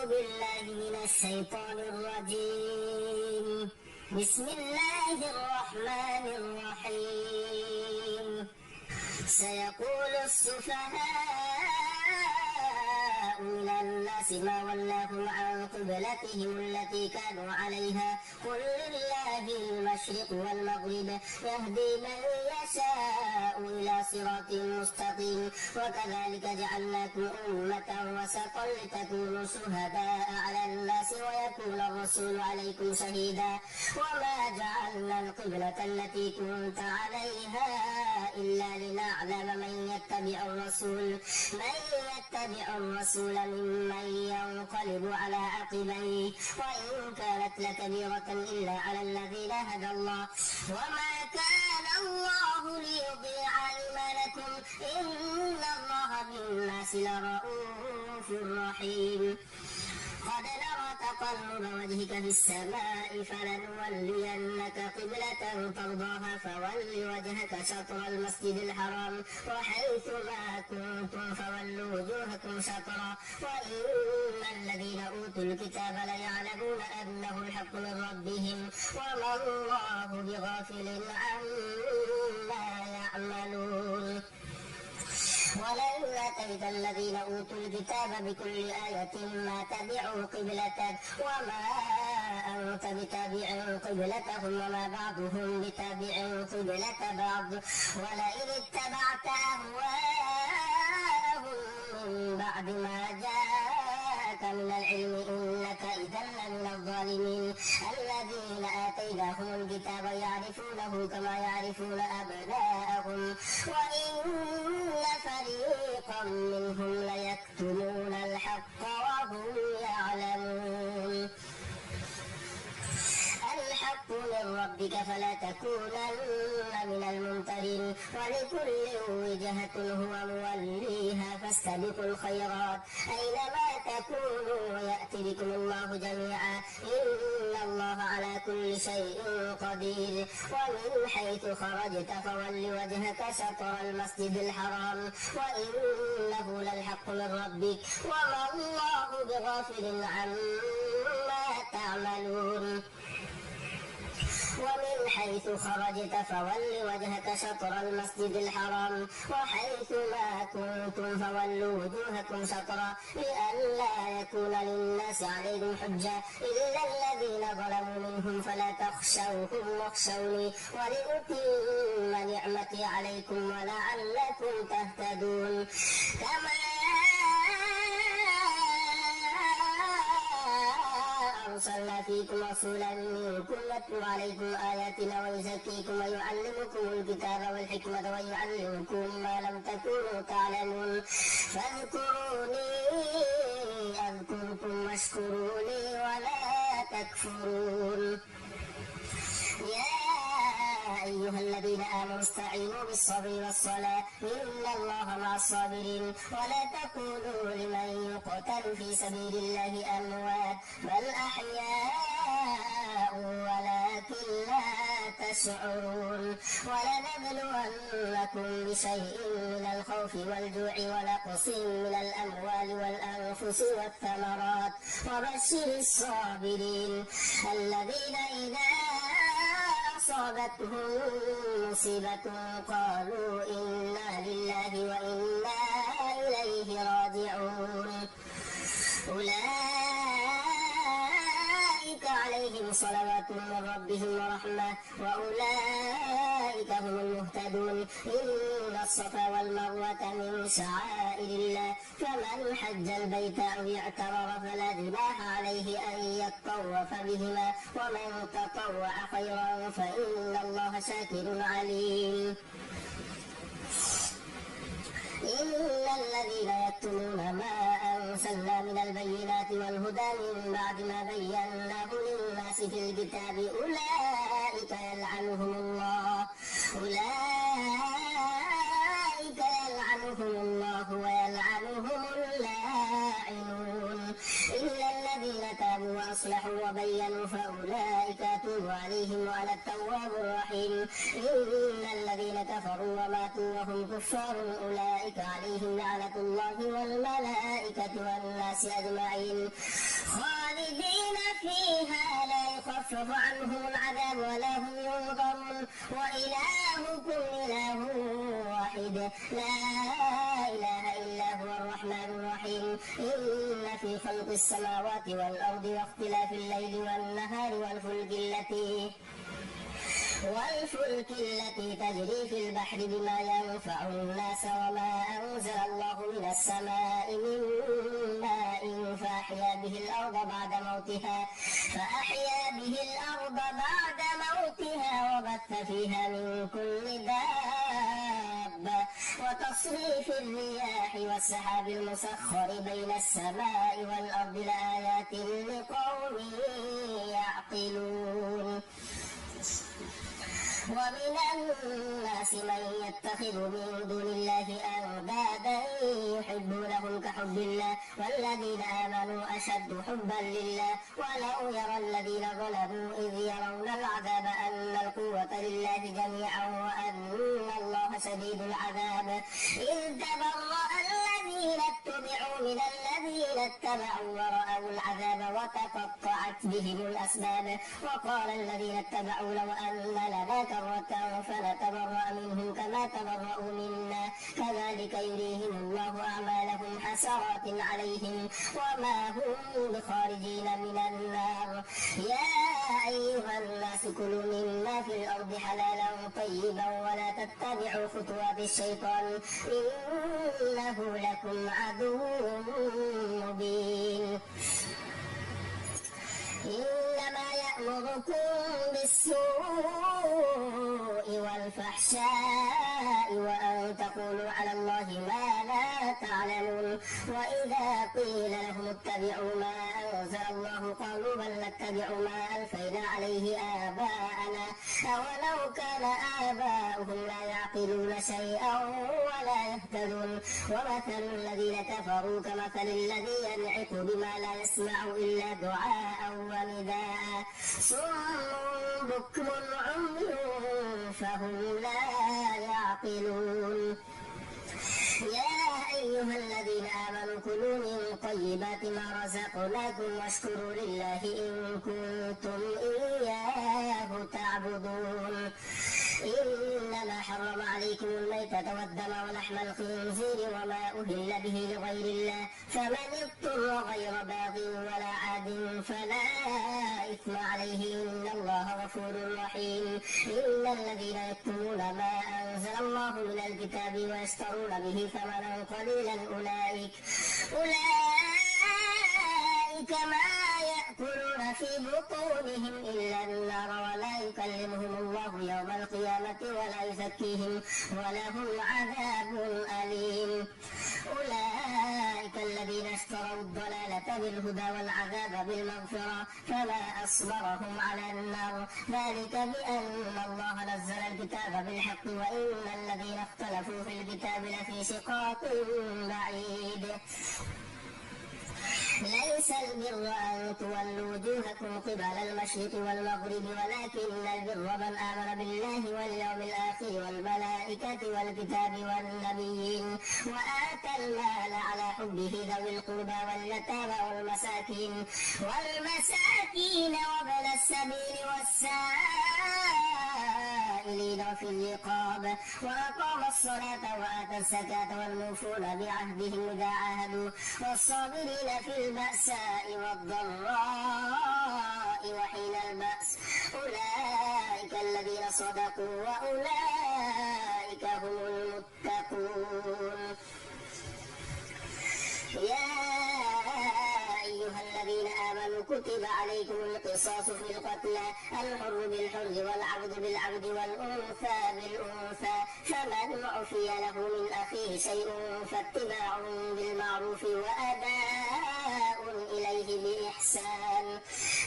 بالله من الشيطان الرجيم. بسم الله الرحمن الرحيم. سيقول السفهاء من الناس ما ولاهم عن قبلتهم التي كانوا عليها قل لله المشرق والمغرب يهدي من يشاء إلى صراط مستقيم وكذلك جعلناكم أمة وسطا لتكونوا شهداء على الناس ويكون الرسول عليكم شهيدا وما جعلنا القبلة التي كنت عليها إلا لنعلم من يتبع الرسول ممن ينقلب على عقبيه وإن كانت لكبيرة إلا على الذين هدى الله وما كان الله ليضيع إيمانكم إن الله بالناس لرؤوف رحيم. قد نرى تقلب وجهك في السماء فلنولينك قبلة ترضاها فول وجهك شطر المسجد الحرام وحيث ما كنتم فولوا وجوهكم شطرا وإن الذين أوتوا الكتاب ليعلمون أنه الحق من ربهم وما الله بغافل عما يعملون. ولئن آتيت الذين أوتوا الكتاب بكل آية ما تبعوا قبلتك وما أنت بتابع قبلتهم وما بعضهم بتابع قبلة بعض ولئن اتبعت أهواءهم من بعد ما جاءك من العلم إنك إذا لمن الظالمين. الذين آتيناهم الكتاب يعرفونه كما يعرفون أبناءهم وإن فريقا منهم ليكتمون الحق وهم يعلمون. الحق من ربك فلا تكونن من الممترين ولكل وجهة هو موليها فاستبقوا الخيرات أينما تكونوا ويأتي بكم الله جميعا إن الله على كل شيء قدير. ومن حيث خرجت فول وجهك شطر المسجد الحرام وإنه للحق من ربك وما الله بغافل عما تعملون. ومن حيث خرجت فول وجهك شطر المسجد الحرام وحيث ما كنتم فولوا وجوهكم شطرا لئلا يكون للناس عليكم حجة إلا الذين ظلموا منهم فلا تخشوهم واخشوني ولأتم نعمتي عليكم ولعلكم تهتدون. كما أرسلنا فيكم رسولا منكم يتلو عليكم آياتنا ويزكيكم ويعلمكم الكتاب والحكمة ويعلمكم ما لم تكونوا تعلمون فاذكروني أذكركم واشكروا لي ولا تكفرون. يا أيها الذين آمنوا استعينوا بالصبر والصلاة إن الله مع الصابرين ولا تقولوا لمن يقتل في سبيل الله أموات بل أحياء ولكن لا تشعرون. ولنبلونكم بشيء من الخوف والجوع ونقص من الأموال والأنفس والثمرات وبشر الصابرين الذين إذا أصابتهم مصيبة قالوا إنا لله وإنا إليه راجعون. أولئك عليهم صلوات من ربهم ورحمة وأولئك هم المهتدون. إن الصفا والمروة من شعائر الله فمن حج البيت أو اعتمر فلا جناح عليه أن يطوف بهما ومن تطوع خيرا فإن الله شاكر عليم. إن الذين يكتمون ما أنزلنا من البينات والهدى من بعد ما بيناه للناس في الكتاب أولئك يلعنهم الله ويلعنهم اللاعنون. إلا الذين تابوا وأصلحوا وبينوا فأولئك أتوب عليهم وأنا التواب الرحيم. إن الذين كفروا وماتوا وهم كفار أولئك عليهم لعنة الله والملائكة والناس أجمعين خالدين فيها لا يخفف عنهم العذاب ولا هم ينظرون وإلهكم إله واحد لا إله إلا هو الرحمن الرحيم. إن في خلق السماوات والأرض واختلاف الليل والنهار والفلك التي تجري في البحر بما ينفع الناس وما أنزل الله من السماء من ماء فأحيا به الأرض بعد موتها وبث فيها من كل دابة وتصريف الرياح والسحاب المسخر بين السماء والأرض لآيات لقوم يعقلون. ومن الناس من يتخذ من دون الله أندادا يحبونهم كحب الله والذين آمنوا أشد حبا لله ولو يرى الذين ظلموا إذ يرون العذاب أن القوة لله جميعا وأن الله شديد العذاب إذ تبرأ الذين اتبعوا من الذين اتبعوا ورأوا العذاب وتقطعت بهم الأسباب وقال الذين اتبعوا لو أن لنا كرة فنتبرأ منهم كما تبرأوا منا كذلك يريهم الله أعمالهم حسرات عليهم وما هم بخارجين من النار. يا أيها الناس كلوا مما في الأرض حلالا طيبا ولا تتبعوا خطوات الشيطان إنه لكم عدو مبين. إنما يأمركم بالسوء والفحشاء وأن تقولوا على الله ما لا تعلمون وإذا قيل لهم اتبعوا ما أنزل الله قالوا بل نتبع ما ألفينا عليه آباءنا أولو كان آباؤهم لا يعقلون شيئا ولا يهتدون. ومثل الذين كفروا كمثل الذي ينعق بما لا يسمع إلا دعاء ونداء صم بكم عمي فهم لا يعقلون. يا أيها الذين آمنوا كلوا من طيبات ما رزقناكم واشكروا لله إن كنتم إياه تعبدون. إنما حرم عليكم الميتة والدم ولحم الخنزير وما أهل به لغير الله فمن اضطر غير باغ ولا عاد فلا إثم عليه إن الله غفور رحيم. إن الذين يكتمون ما أنزل الله من الكتاب ويشترون به ثمنا قليلا أولئك ما يأكلون في بطونهم إلا النار ولا يكلمهم الله يوم القيامة ولا يزكيهم ولهم عذاب أليم. أولئك الذين اشتروا الضلالة بالهدى والعذاب بالمغفرة فما أصبرهم على النار ذلك بأن الله نزل الكتاب بالحق وإن الذين اختلفوا في الكتاب لفي شقاق بعيد. ليس البر أن تولوا وجوهكم قبل المشرق والمغرب ولكن البر من آمن بالله واليوم الآخر والملائكة والكتاب والنبيين وآتى المال على حبه ذوي القربى واليتامى والمساكين وابن السبيل والسائلين وفي الرقاب وأقام الصلاة وآتى الزكاة والموفون بعهدهم إذا عاهدوا والصابرين في البأساء والضراء وحين البأس أولئك الذين صدقوا وأولئك هم المتقون. يا أيها الذين آمنوا كتب عليكم القصاص في القتلى الحر بالحر والعبد بالعبد والأنثى بالأنثى فمن عفي له من أخيه شيء فاتباع بالمعروف وأداء إليه بإحسان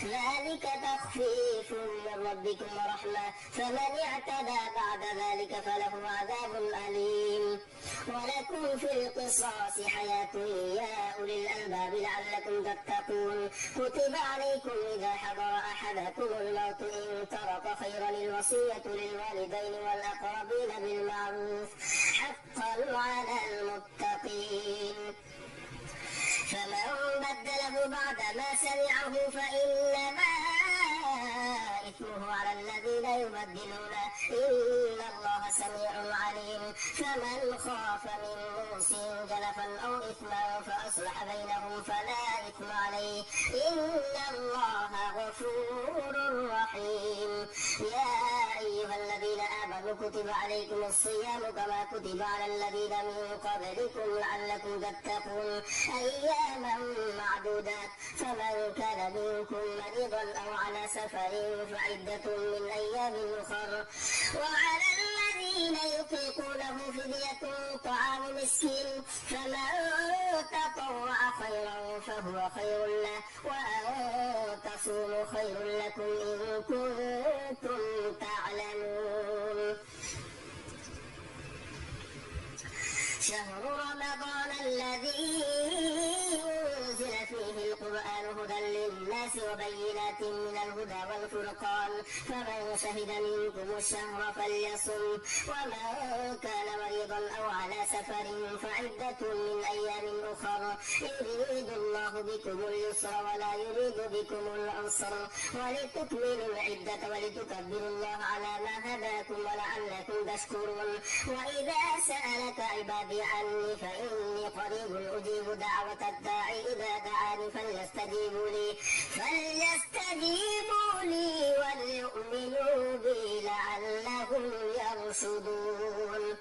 ذلك تخفيف من ربكم ورحمة فمن اعتدى بعد ذلك فله عذاب أليم. ولكم في القصاص حياة يا أولي الألباب لعلكم تتقون. كتب عليكم إذا حضر أحدكم الموت إن ترك خيرا الوصية للوالدين والأقربين بالمعروف حقا على المتقين. فمن بدله بعد ما سمعه فإنما إثمه على الذين يبدلونه إن الله سميع عليم. فمن خاف من موص جنفا أو إثما فأصلح بينهم فلا إثم عليه إن الله غفور رحيم. يا أيها الذين آمنوا كتب عليكم الصيام كما كتب على الذين من قبلكم لعلكم تتقون أياما معدودات. فمن كان منكم مريضا أو على سفر فعدة من أيام أخر. وعلى الذين يطيقونه فدية طعام مسكين فمن تطوع خيرا فهو خير له وأن تصوموا خير لكم إن كنتم تعلمون. شهر رمضان الذي أنزل فيه القرآن هدى للناس وبينات من الهدى والفرقان فمن شهد منكم الشهر فليصم ومن كان مريضا أو على سفر فعدة من أيام أخر يريد الله بكم اليسر ولا يريد بكم العسر ولتكملوا العدة ولتكبروا الله على ما هداكم ولعلكم تشكرون. وإذا سألك عبادي عني فإني قريب أجيب دعوة الداعي إذا دعاني فليستجيبوا لي وليؤمنوا بي لعلهم يرشدون.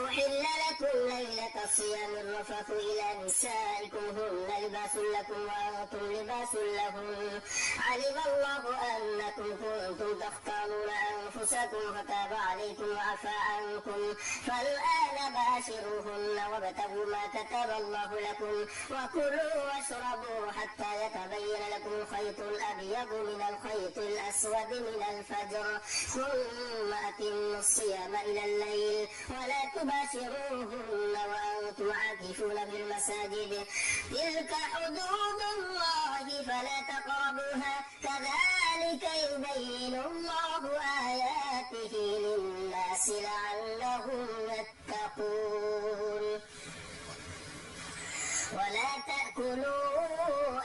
أحل لكم ليلة الصيام الرفث إلى نسائكم هن لباس لكم وأنتم لباس لهم علم الله أنكم كنتم تختارون أنفسكم فتاب عليكم وعفى عنكم فالآن باشروهن وابتغوا ما كتب الله لكم وكلوا واشربوا حتى يتبين لكم الخيط الأبيض من الخيط الأسود من الفجر ثم أتموا الصيام إلى الليل ولا تباشروهن وأنتم عاكفون في المساجد تلك حدود الله فلا تقربوها كذلك يبين الله آياته للناس لعلهم يتقون. ولا تأكلوا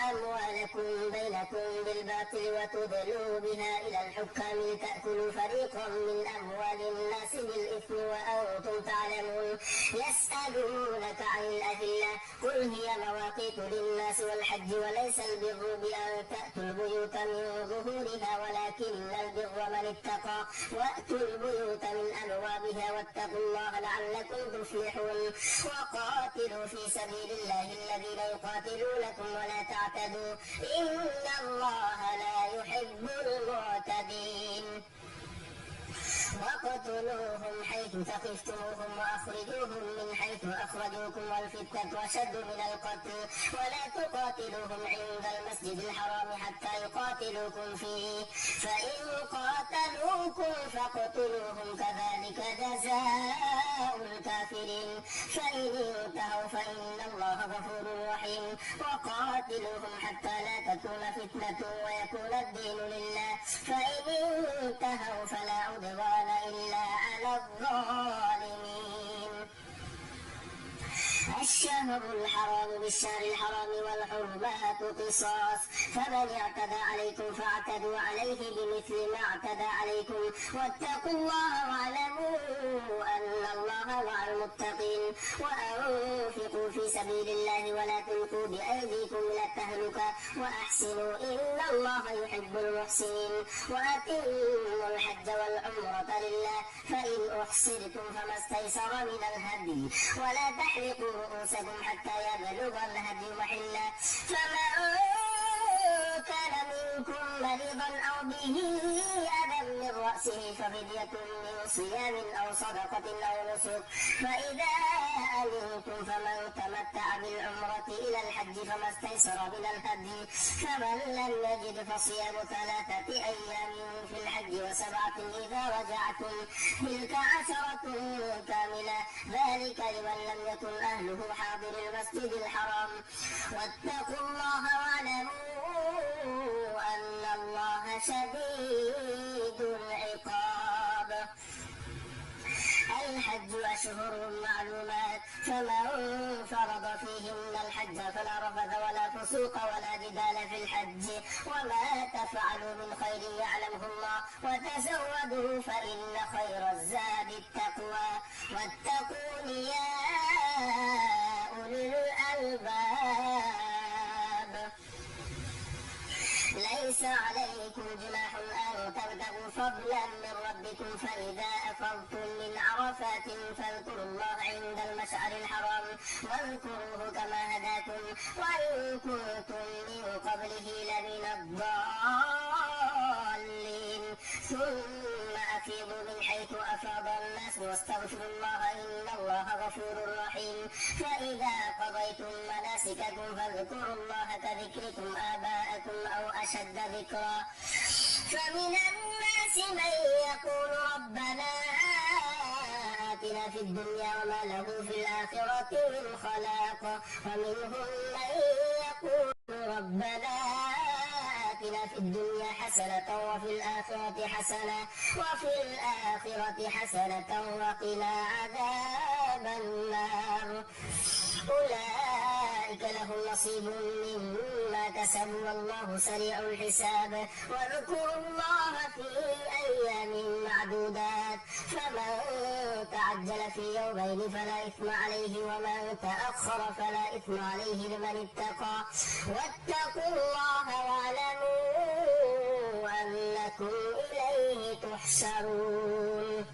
أموالكم بينكم بالباطل وتدلوا بها إلى الحكام لتأكلوا فريقا من أموال الناس بالإثم وأنتم تعلمون. يسألونك عن الأهلة قل هي مواقيت للناس والحج وليس البر بأن تأتوا البيوت من ظهورها ولكن البر من اتقى وأتوا البيوت من أبوابها واتقوا الله لعلكم تفلحون. وقاتلوا في سبيل الله الذين يقاتلونكم ولا تعتدوا إن الله لا يحب المعتدين. وقتلوهم حيث ثقفتموهم وأخرجوهم من حيث أخرجوكم والفتنة أشد من القتل ولا تقاتلوهم عند المسجد الحرام حتى يقاتلوكم فيه فإن قاتلوكم فاقتلوهم كذلك جزاء الكافرين فإن انتهوا فإن الله غفور رحيم. وقاتلوهم حتى لا تكون فتنة ويكون الدين لله فإن انتهوا فلا عدوان إلا على الظالمين. الشهر الحرام بالشهر الحرام والحرمات قصاص فمن اعتدى عليكم فاعتدوا عليه بمثل ما اعتدى عليكم واتقوا الله واعلموا أن الله مع المتقين. وأنفقوا في سبيل الله ولا تلقوا بأيديكم إلى التهلكة وأحسنوا إن الله يحب المحسنين. وأتموا الحج والعمرة لله فإن أحصرتم فما استيسر من الهدي ولا تحلقوا رؤوسكم حتى يبلغ الهدي محله فمن كان منكم مريضا أو به أذى من رأسه ففدية من صيام أو صدقة أو نسك، فإذا أمنتم فمن تمتع بالعمرة إلى الحج فما استيسر من الهدي، فمن لم يجد فصيام 3 أيام في الحج و7 إذا رجعتم، تلك 10 كاملة، ذلك لمن لم يكن أهله حاضر المسجد الحرام. واتقوا الله واعلموا أن الله شديد العقاب. الحج أشهر معلومات، فمن فرض فيهن الحج فلا رفث ولا فسوق ولا جدال في الحج، وما تفعلوا من خير يعلمه الله، وتزودوا فإن خير الزاد التقوى، واتقون يا أولي الألباب. ليس عليكم جناح أن تبتغوا فضلا من ربكم، فإذا أفضتم من عرفات فاذكروا الله عند المشعر الحرام، واذكروه كما هداكم وإن كنتم من قبله لمن الضالين. ثم أفيضوا من حيث أفاض الناس واستغفروا الله إن الله غفور رحيم. فإذا قضيتم مناسككم فاذكروا الله كذكركم آباءكم أو أشد ذكرا. فمن الناس من يقول ربنا آتنا في الدنيا وما له في الآخرة من خلاق، ومنهم من يقول ربنا آتنا في الدنيا حسنة وفي الآخرة حسنة وقنا عذاب النار. أولئك لهم نصيب مما كسبوا والله سريع الحساب. واذكروا الله في أيام معدودات، فمن تعجل في يومين فلا إثم عليه ومن تأخر فلا إثم عليه لمن اتقى. واتقوا الله واعلموا أنكم إليه تحشرون.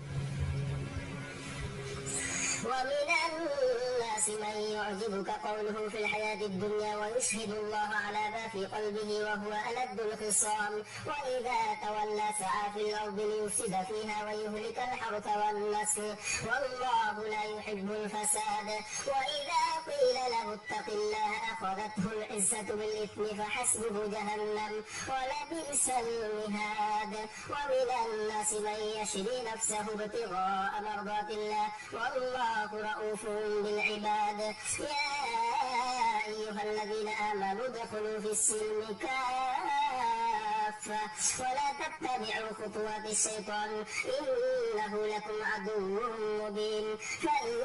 ومن الناس من يعجبك قوله في الحياة الدنيا ويشهد الله على ما في قلبه وهو ألد الخصام، وإذا تولى سعى في الأرض ليفسد فيها ويهلك الحرث والنسل والله لا يحب الفساد. وإذا قيل له اتق الله أخذته العزة بالإثم فحسبه جهنم ولبئس المهاد. ومن الناس من يشري نفسه ابتغاء مرضات الله والله رؤوف بالعباد. يا أيها الذين آمنوا ادخلوا في السلم كافة ولا تتبعوا خطوات الشيطان إنه لكم عدو مبين. فإن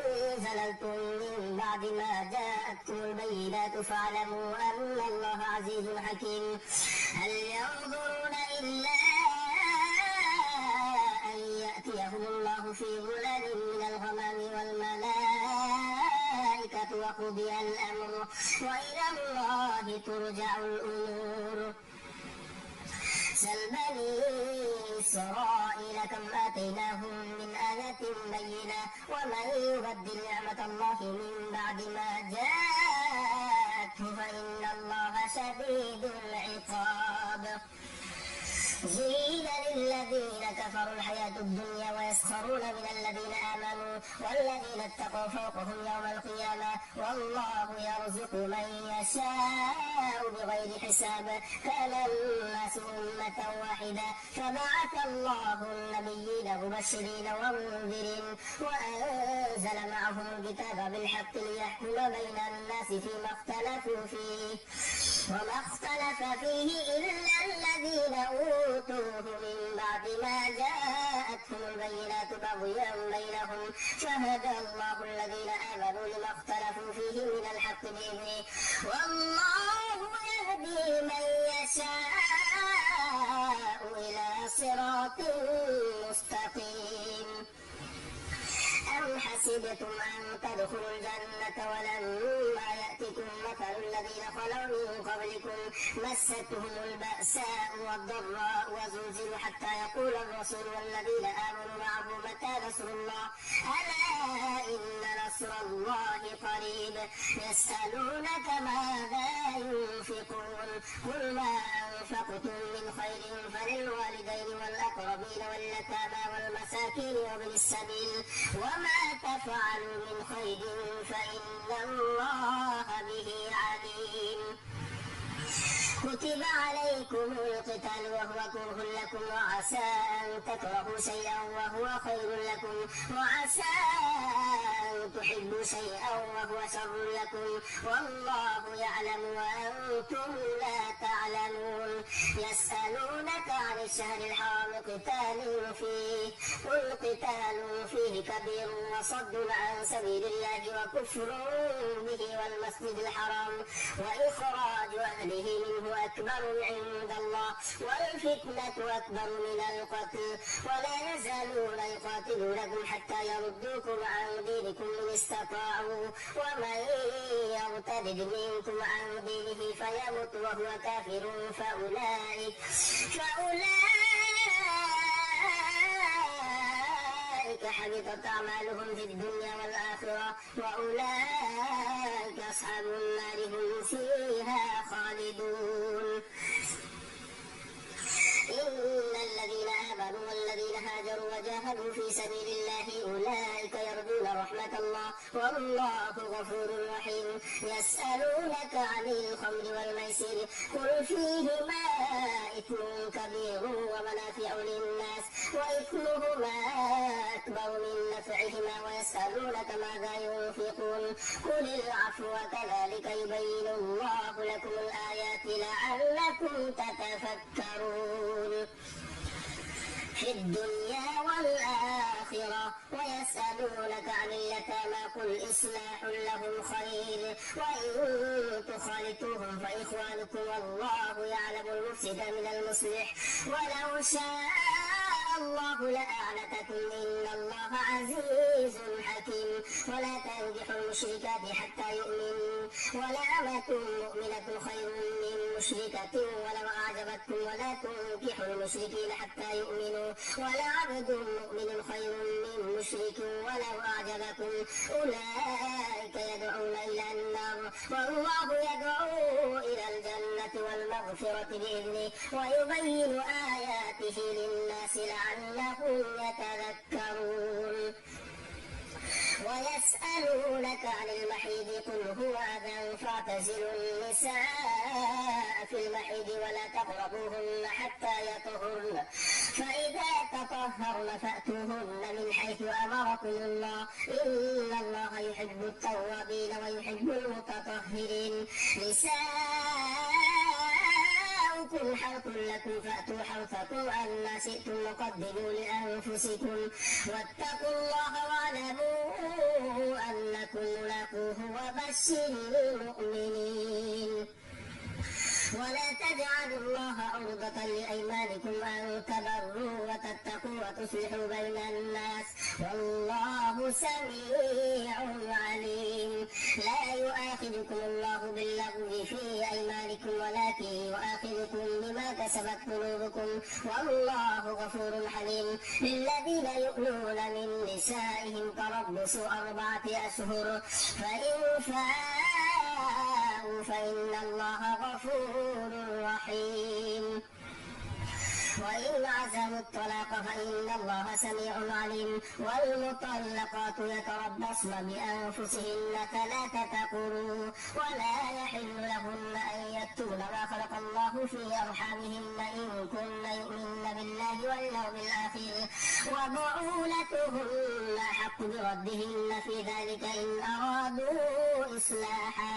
زللتم من بعد ما جاءتكم البينات فاعلموا أن الله عزيز حكيم. هل ينظرون إلا أن يأتيهم الله في ظلال من الغمام والملائكة وقضي الأمر وإلى الله ترجع الأمور. سل بني إسرائيل كم آتيناهم من آية بينة ومن يبدل نعمة الله من بعد ما جاءته فإن الله شديد العقاب. زين للذين كفروا الحياة الدنيا ويسخرون من الذين آمنوا والذين اتقوا فوقهم يوم القيامة والله يرزق من يشاء بغير حساب. كان الناس أمة واحدة فبعث الله النبيين مبشرين ومنذرين وأنزل معهم الكتاب بالحق ليحكم بين الناس فيما اختلفوا فيه وما اختلف فيه إلا الذين أوتوه من بعد ما جاءتهم البينات بغيا بينهم فهدى الله الذين آمنوا لما اختلفوا فيه من الحق بإذنه والله يهدي من يشاء إلى صراط مستقيم. أم حسبتم أن تدخلوا الجنة ولما يأتكم مثل الذين خلوا من قبلكم مستهم البأساء والضراء وزلزلوا حتى يقول الرسول والذين آمنوا معه متى نصر الله ألا إن نصر الله قريب. يسألونك ماذا ينفقون قل ما أنفقتم من خير فللوالدين والأقربين واليتامى والمساكين وابن السبيل وما تفعلوا من خير فإن الله به عليم. كتب عليكم القتال وهو كره لكم وعسى أن تكرهوا شيئا وهو خير لكم وعسى أن تحبوا شيئا وهو شر لكم والله يعلم وأنتم لا تعلمون. يسألونك عن الشهر الحرام قتال فيه قل قتال فيه كبير وصد عن سبيل الله وكفر به والمسجد الحرام وإخراج أهله منه أكبر عند الله والفتنة أكبر من القتل ولا يزالون يقاتلونكم حتى يردوكم عن دينكم إن استطاعوا ومن يرتد منكم عن دينه فيمت وهو كافر فأولئك حبطت أعمالهم في الدنيا والآخرة وأولئك أصحاب النار هم فيها خالدون. إن الذين آمنوا والذين هاجروا وجاهدوا في سبيل الله أولئك يرجون رحمة الله والله غفور رحيم. يسألونك عن الخمر والميسر قل فيهما إثم كبير ومنافع للناس وإثمهما أكبر من نفعهما ويسألونك ماذا ينفقون قل العفو كذلك يبين الله لكم الآيات لعلكم تتفكرون في الدنيا والآخرة. ويسألونك عن اليتامى قل إصلاح لهم خير وإن تخالطوهم فإخوانكم والله يعلم المفسد من المصلح ولو شاء الله لأعنتكم إن الله عزيز حكيم. ولا تنكحوا المشركات حتى يؤمنوا ولأمة مؤمنة خير من مشركة ولو أعجبتكم ولا تنكحوا المشركين حتى يؤمنوا ولعبد مؤمن خير من مشرك ولو أعجبكم أولئك يدعون إلى النار والله يدعو إلى الجنة والمغفرة بإذنه ويبين آياته للناس لعلهم يتذكرون. ويسألونك عن المحيض قل هو أذى فاعتزلوا النساء في المحيض ولا تقربوهن حتى يطهرن فإذا تطهرن فأتوهن من حيث أمركم الله إن الله يحب التوابين ويحب المتطهرين. نساؤكم حرث لكم فأتوا حرثكم أن شئتم وقدموا لأنفسكم واتقوا الله واعلموا أنكم ملاقوه وبشر المؤمنين. ولا تجعلوا الله عرضة لأيمانكم أن تبروا وتتقوا وتصلحوا بين الناس والله سميع عليم. لا يؤاخذكم الله باللغو في أيمانكم ولكن يؤاخذكم بما كسبت قلوبكم والله غفور حليم. للذين يؤلون من نسائهم تربص 4 أشهر فإن فاءوا فإن الله غفور رحيم. وإن عزموا الطلاق فإن الله سميع عليم. والمطلقات يتربصن بأنفسهن 3 قروء ولا يحل لهن أن يكتمن ما خلق الله في أرحامهن إن كن يؤمن بالله واليوم الآخر وبعولتهن أحق بردهن في ذلك إن أرادوا إصلاحا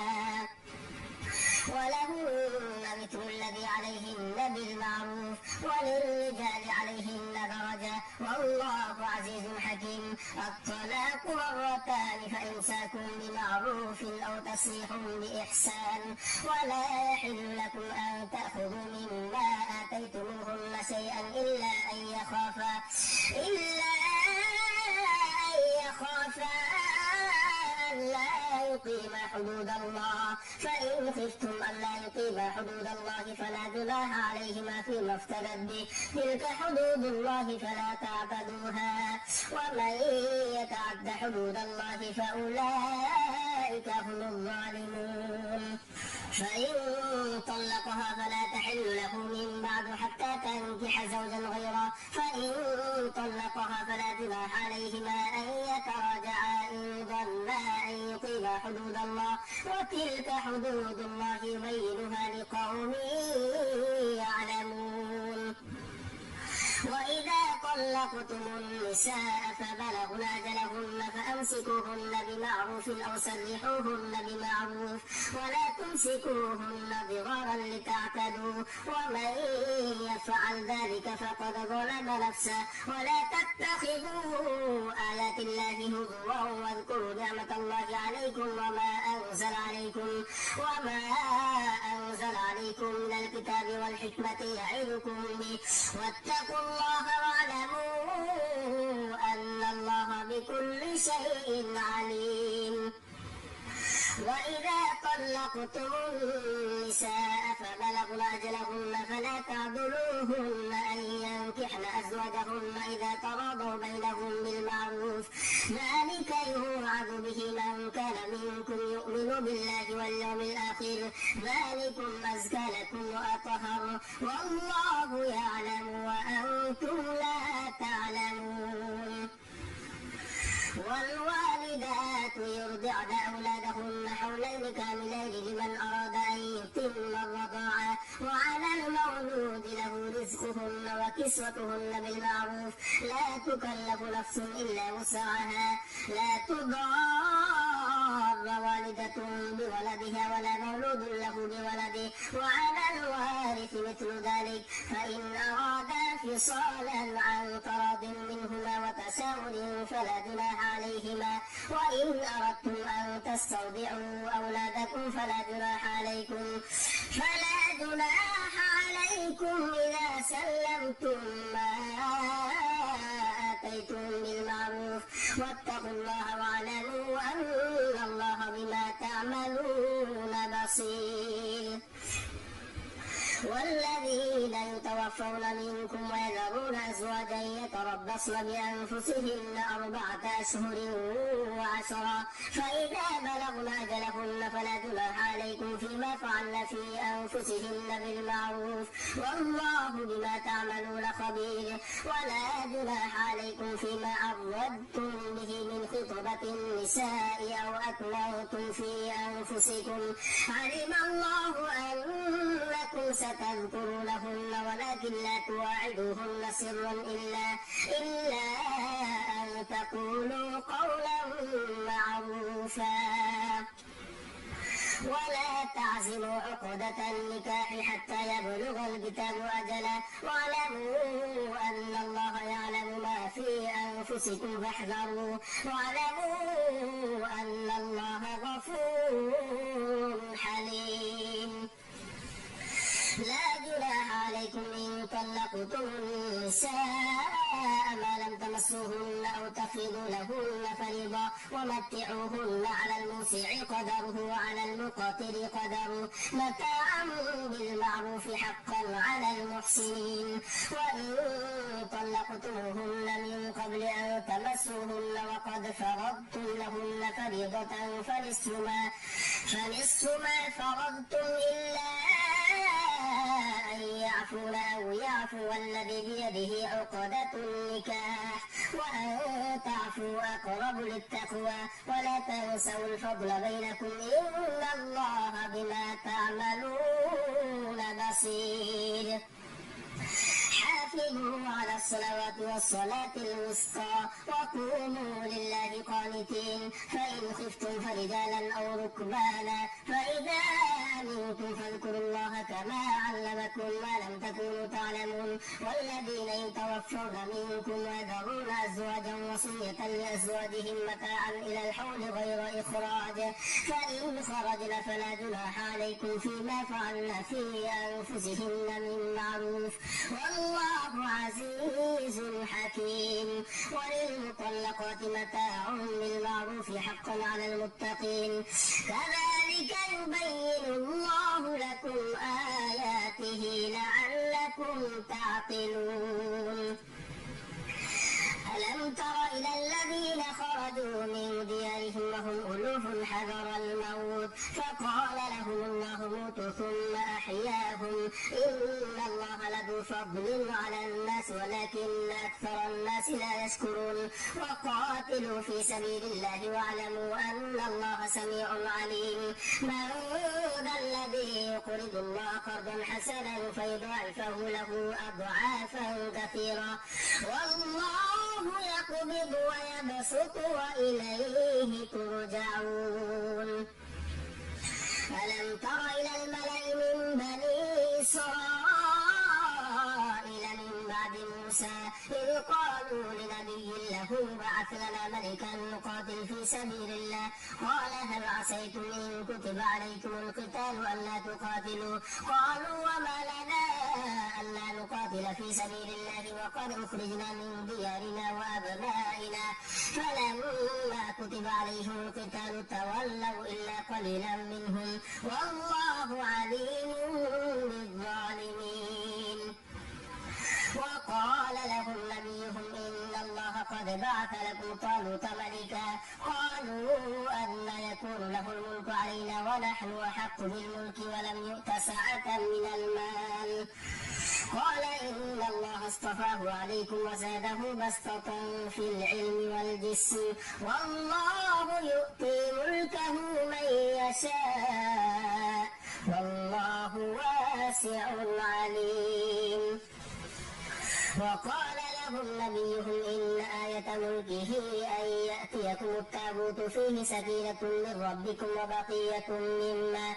ولهن مثل الذي عليهن بالمعروف وللرجال عليهن درجة والله عزيز حكيم. الطلاق 2 فإمساك بمعروف أو تسريح بإحسان ولا يحل لكم أن تأخذوا مما آتيتموهن شيئا إلا أن يخافا لا يقيم حدود الله فإن خفتم ألا يقيم حدود الله فلا جناح عليهما فيما افتدت به تلك حدود الله فلا تعتدوها ومن يتعد حدود الله فأولئك هم الظالمون. فإن طلقها فلا تحل له من بعد حتى تنكح زوجا غيره، فإن طلقها فلا جناح عليهما أن يتراجعا إن ظنا أن يقيما حدود الله، وتلك حدود الله يبينها لقوم يعلمون. وإذا طلقتم النساء فبلغن أجلهن فأمسكوهن بمعروف أو سرحوهن بمعروف، ولا تمسكوهن ضرارا لتعتدوا، ومن يفعل ذلك فقد ظلم نفسه. ولا تتخذوا آيات الله هزوا واذكروا نعمة الله عليكم وما أنزل عليكم من الكتاب والحكمة يعظكم به، واتقوا الله واعلموا أن الله بكل شيء عليم. وإذا طلقتم النساء فبلغن أجلهن فلا تعضلوهن أن ينكحن أزواجهن إذا تراضوا بينهم بالمعروف، ذلك يوعظ به من كان منكم يؤمن بالله واليوم الآخر، ذلكم أزكى لكم وأطهر، والله يعلم وأنتم لا تعلمون. والوالدات يرضعن أولادهن حولين كاملين لمن أراد أن يتم الرضاعة، وعلى المولود له رزقهن وكسوتهن بالمعروف، لا تكلف نفس إلا وسعها، لا تضار والدة بولدها ولا مولود له بولده، وعلى الوارث مثل ذلك، فإن أرادا فصالا عن تراض منهما وتساؤل فلا جناح عليهما، وإن أردتم أن تسترضعوا أولادكم فلا جناح عليكم إذا سلمتم ما آتيتم بالمعروف، واتقوا الله واعلموا أن الله بما تعملون بصير. والذين يتوفون منكم ويذرون أزواجا يتربصن بأنفسهن 4 أشهر وعشرا، فإذا بلغن أجلهن فلا جناح عليكم فيما فعلن في أنفسهن بالمعروف، والله بما تعملون خبير. ولا جناح عليكم فيما عرضتم به من خطبة النساء أو أكننتم في أنفسكم، علم الله أنكم ستذكرونهن ولكن لا تواعدوهن سرا إلا أن تقولوا قولا معروفا. ولا تعزموا عقدة النكاح حتى يبلغ الكتاب أجله، واعلموا أن الله يعلم ما في أنفسكم فاحذروا، واعلموا أن الله غفور حليم. لا جناح عليكم إن طلقتم النساء ما لم تمسوهن أو تفرضوا لهن فريضة، ومتعوهن على الموسع قدره وعلى المقتر قدره، متاعا بالمعروف حقا على المحسنين. وإن طلقتموهن من قبل أن تمسوهن وقد فرضتم لهن فريضة فنصف ما فرضتم إلا أن يعفون أو يعفو الذي بيده عقدة النكاح، وأن تعفوا أقرب للتقوى، ولا تنسوا الفضل بينكم إن الله بما تعملون بصير. حافظوا على الصلوات والصلاة الوسطى وقوموا لله قانتين، فإن خفتم فرجالا أو ركبانا، فإذا أمنتم فاذكروا الله كما علمكم ما لم تكونوا تعلمون. والذين يتوفون منكم ويذرون أزواجا وصية لأزواجهم متاعا إلى الحول غير إخراج، فإن خرجن فلا جناح عليكم فيما فعلن في أنفسهن من معروف، والله عزيز حكيم. وللمطلقات متاع بالمعروف حقا على المتقين، كذلك يبين الله لكم آياته لعلكم تعقلون. ألم تر إلى الذين خرجوا من ديارهم وهم ألوف حذر الموت فقال لهم الله موتوا ثم أحياهم إن الله لذو فضل على الناس ولكن أكثر الناس لا يشكرون وقاتلوا في سبيل الله واعلموا أن الله سميع عليم من ذا الذي يقرض الله قرضا حسنا فيضاعفه له أضعافا كثيرا والله يقبض ويبسط وإليه ترجعون ألم تر إلى الملأ من بني إسرائيل من بعد موسى إذ قالوا لنبي له بعث لنا ملكا نقاتل في سبيل الله قال هل عسيتم إن كتب عليكم القتال ألا تقاتلوا قالوا وما لنا ألا نقاتل في سبيل الله وقد أخرجنا من ديارنا وأبنائنا فلما كتب عليهم القتال تولوا إلا قليلا منهم والله عليم بالظالمين وقال لهم نبيهم إن الله قد بعث لكم طالوت ملكا قالوا أن يكون له الملك علينا ونحن أحق بالملك ولم يؤت سعة من المال قال إن الله اصطفاه عليكم وزاده بسطة في العلم والجسم والله يؤتي ملكه من يشاء والله واسع عليم وقال لهم نبيهم إن آية ملكه أن يأتيكم التابوت فيه سكينة من ربكم وبقية مما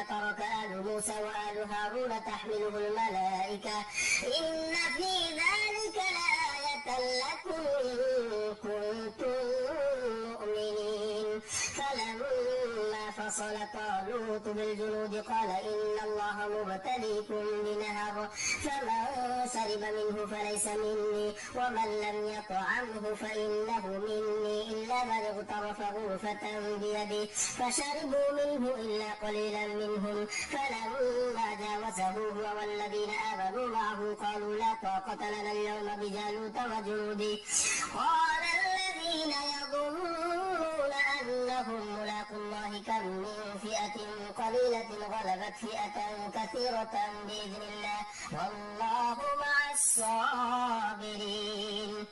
ترك آل موسى وآل هارون تحمله الملائكة إن في ذلك لآية لكم إن كنتم مؤمنين فلما فصل طالوت بالجنود قال إن الله مبتليكم بنهر فمن شرب منه فليس مني ومن لم يطعمه فإنه مني إلا من اغترف غرفة بيده فشربوا منه إلا قليلا منهم فلما جاوزه هو والذين آمنوا معه قالوا لا طاقة لنا اليوم بجالوت وجنوده قال الذين يظنون أنهم ملاقوا الله كم من فئة قليلة غلبت فئة كثيرة بإذن الله والله مع الصابرين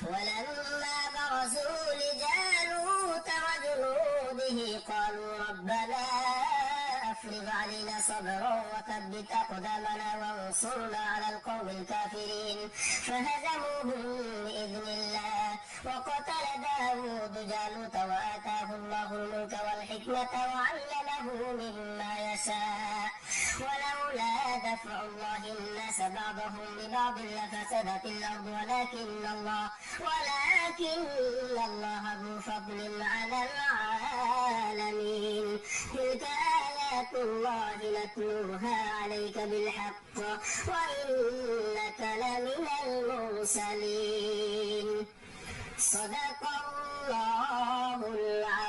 ولما برزوا لجالوت وجنوده قالوا ربنا أفرغ علينا صبرا وثبت أقدامنا وانصرنا على القوم الكافرين فهزموهم بإذن الله وقتل داود جالوت وآتاه الله الملك والحكمة وعلمه مما يشاء ولولا دفع الله الناس بعضهم ببعض لفسدت الأرض ولكن الله ذو فضل على العالمين تلك آيات الله نتلوها عليك بالحق وإنك لمن المرسلين صدق الله العظيم.